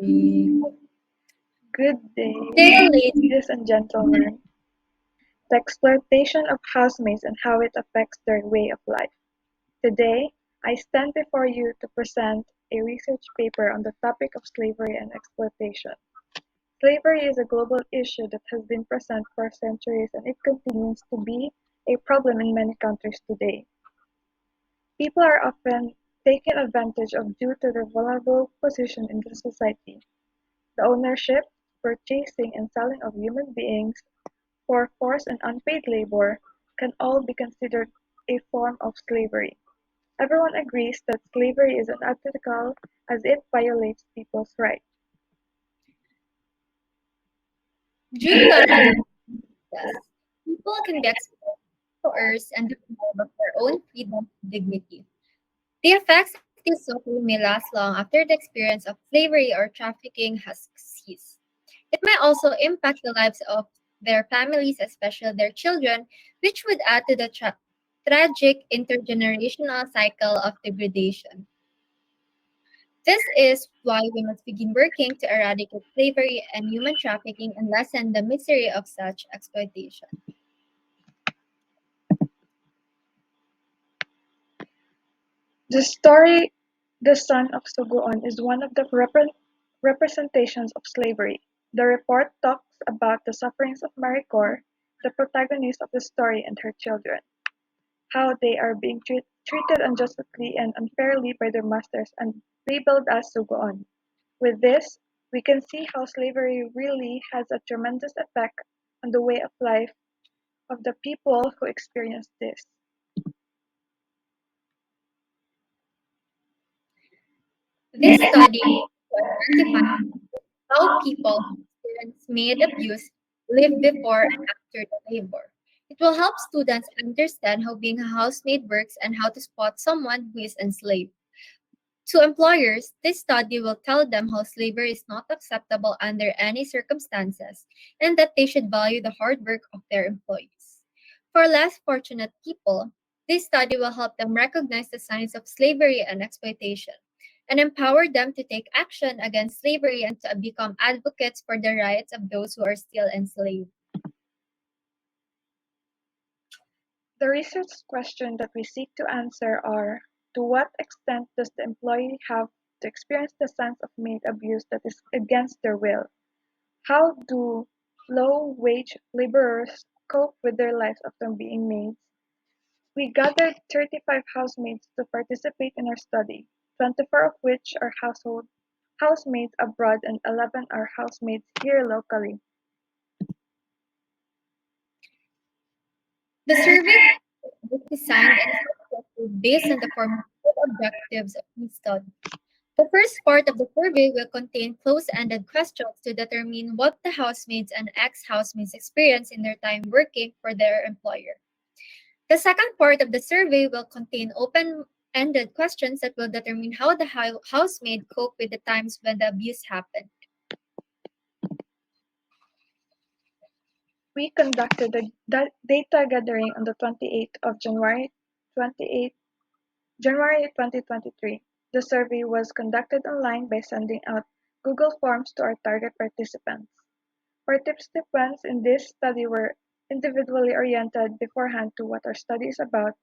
Good day, Dear lady, ladies and gentlemen. The exploitation of housemates and how it affects their way of life. Today, I stand before you to present a research paper on the topic of slavery and exploitation. Slavery is a global issue that has been present for centuries and it continues to be a problem in many countries today. People are often taken advantage of due to their vulnerable position in the society. The ownership, purchasing, and selling of human beings for forced and unpaid labor can all be considered a form of slavery. Everyone agrees that slavery is unethical as it violates people's rights. due to yes, people can be exploited, coerced, and deprived of their own freedom and dignity. The effects of this suffering may last long after the experience of slavery or trafficking has ceased. It may also impact the lives of their families, especially their children, which would add to the tragic intergenerational cycle of degradation. This is why we must begin working to eradicate slavery and human trafficking and lessen the misery of such exploitation. The story "The Son of Sugoon" is one of the representations of slavery. The report talks about the sufferings of Maricor, the protagonist of the story, and her children, how they are being treated unjustly and unfairly by their masters and labeled as Sugoon. With this, we can see how slavery really has a tremendous effect on the way of life of the people who experience this. This study identifies how people who experience maid abuse live before and after the labor. It will help students understand how being a housemaid works and how to spot someone who is enslaved. To employers, this study will tell them how slavery is not acceptable under any circumstances and that they should value the hard work of their employees. For less fortunate people, this study will help them recognize the signs of slavery and exploitation and empower them to take action against slavery and to become advocates for the rights of those who are still enslaved. The research questions that we seek to answer are: to what extent does the employee have to experience the sense of maid abuse that is against their will? How do low-wage laborers cope with their lives after being maids? We gathered 35 housemaids to participate in our study, 24 of which are housemaids abroad and 11 are housemaids here locally. The survey was designed and structured based on the formative objectives of the study. The first part of the survey will contain close-ended questions to determine what the housemaids and ex-housemates experience in their time working for their employer. The second part of the survey will contain open-ended questions that will determine how the housemaid cope with the times when the abuse happened. We conducted the data gathering on the 28th of January 2023. The survey was conducted online by sending out Google Forms to our target participants. Participants in this study were individually oriented beforehand to what our study is about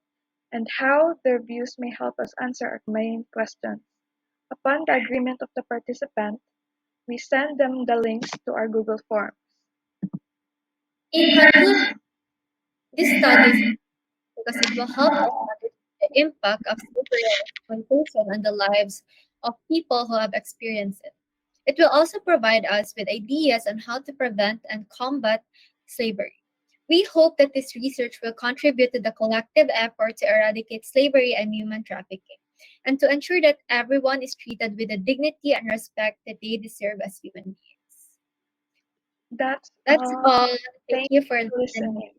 and how their views may help us answer our main questions. Upon the agreement of the participant, we send them the links to our Google Forms. In conclusion, this study is because it will help us understand the impact of slavery and exploitation on the lives of people who have experienced it. It will also provide us with ideas on how to prevent and combat slavery. We hope that this research will contribute to the collective effort to eradicate slavery and human trafficking, and to ensure that everyone is treated with the dignity and respect that they deserve as human beings. That's That's all. all. Thank Thank you you for for listening. listening.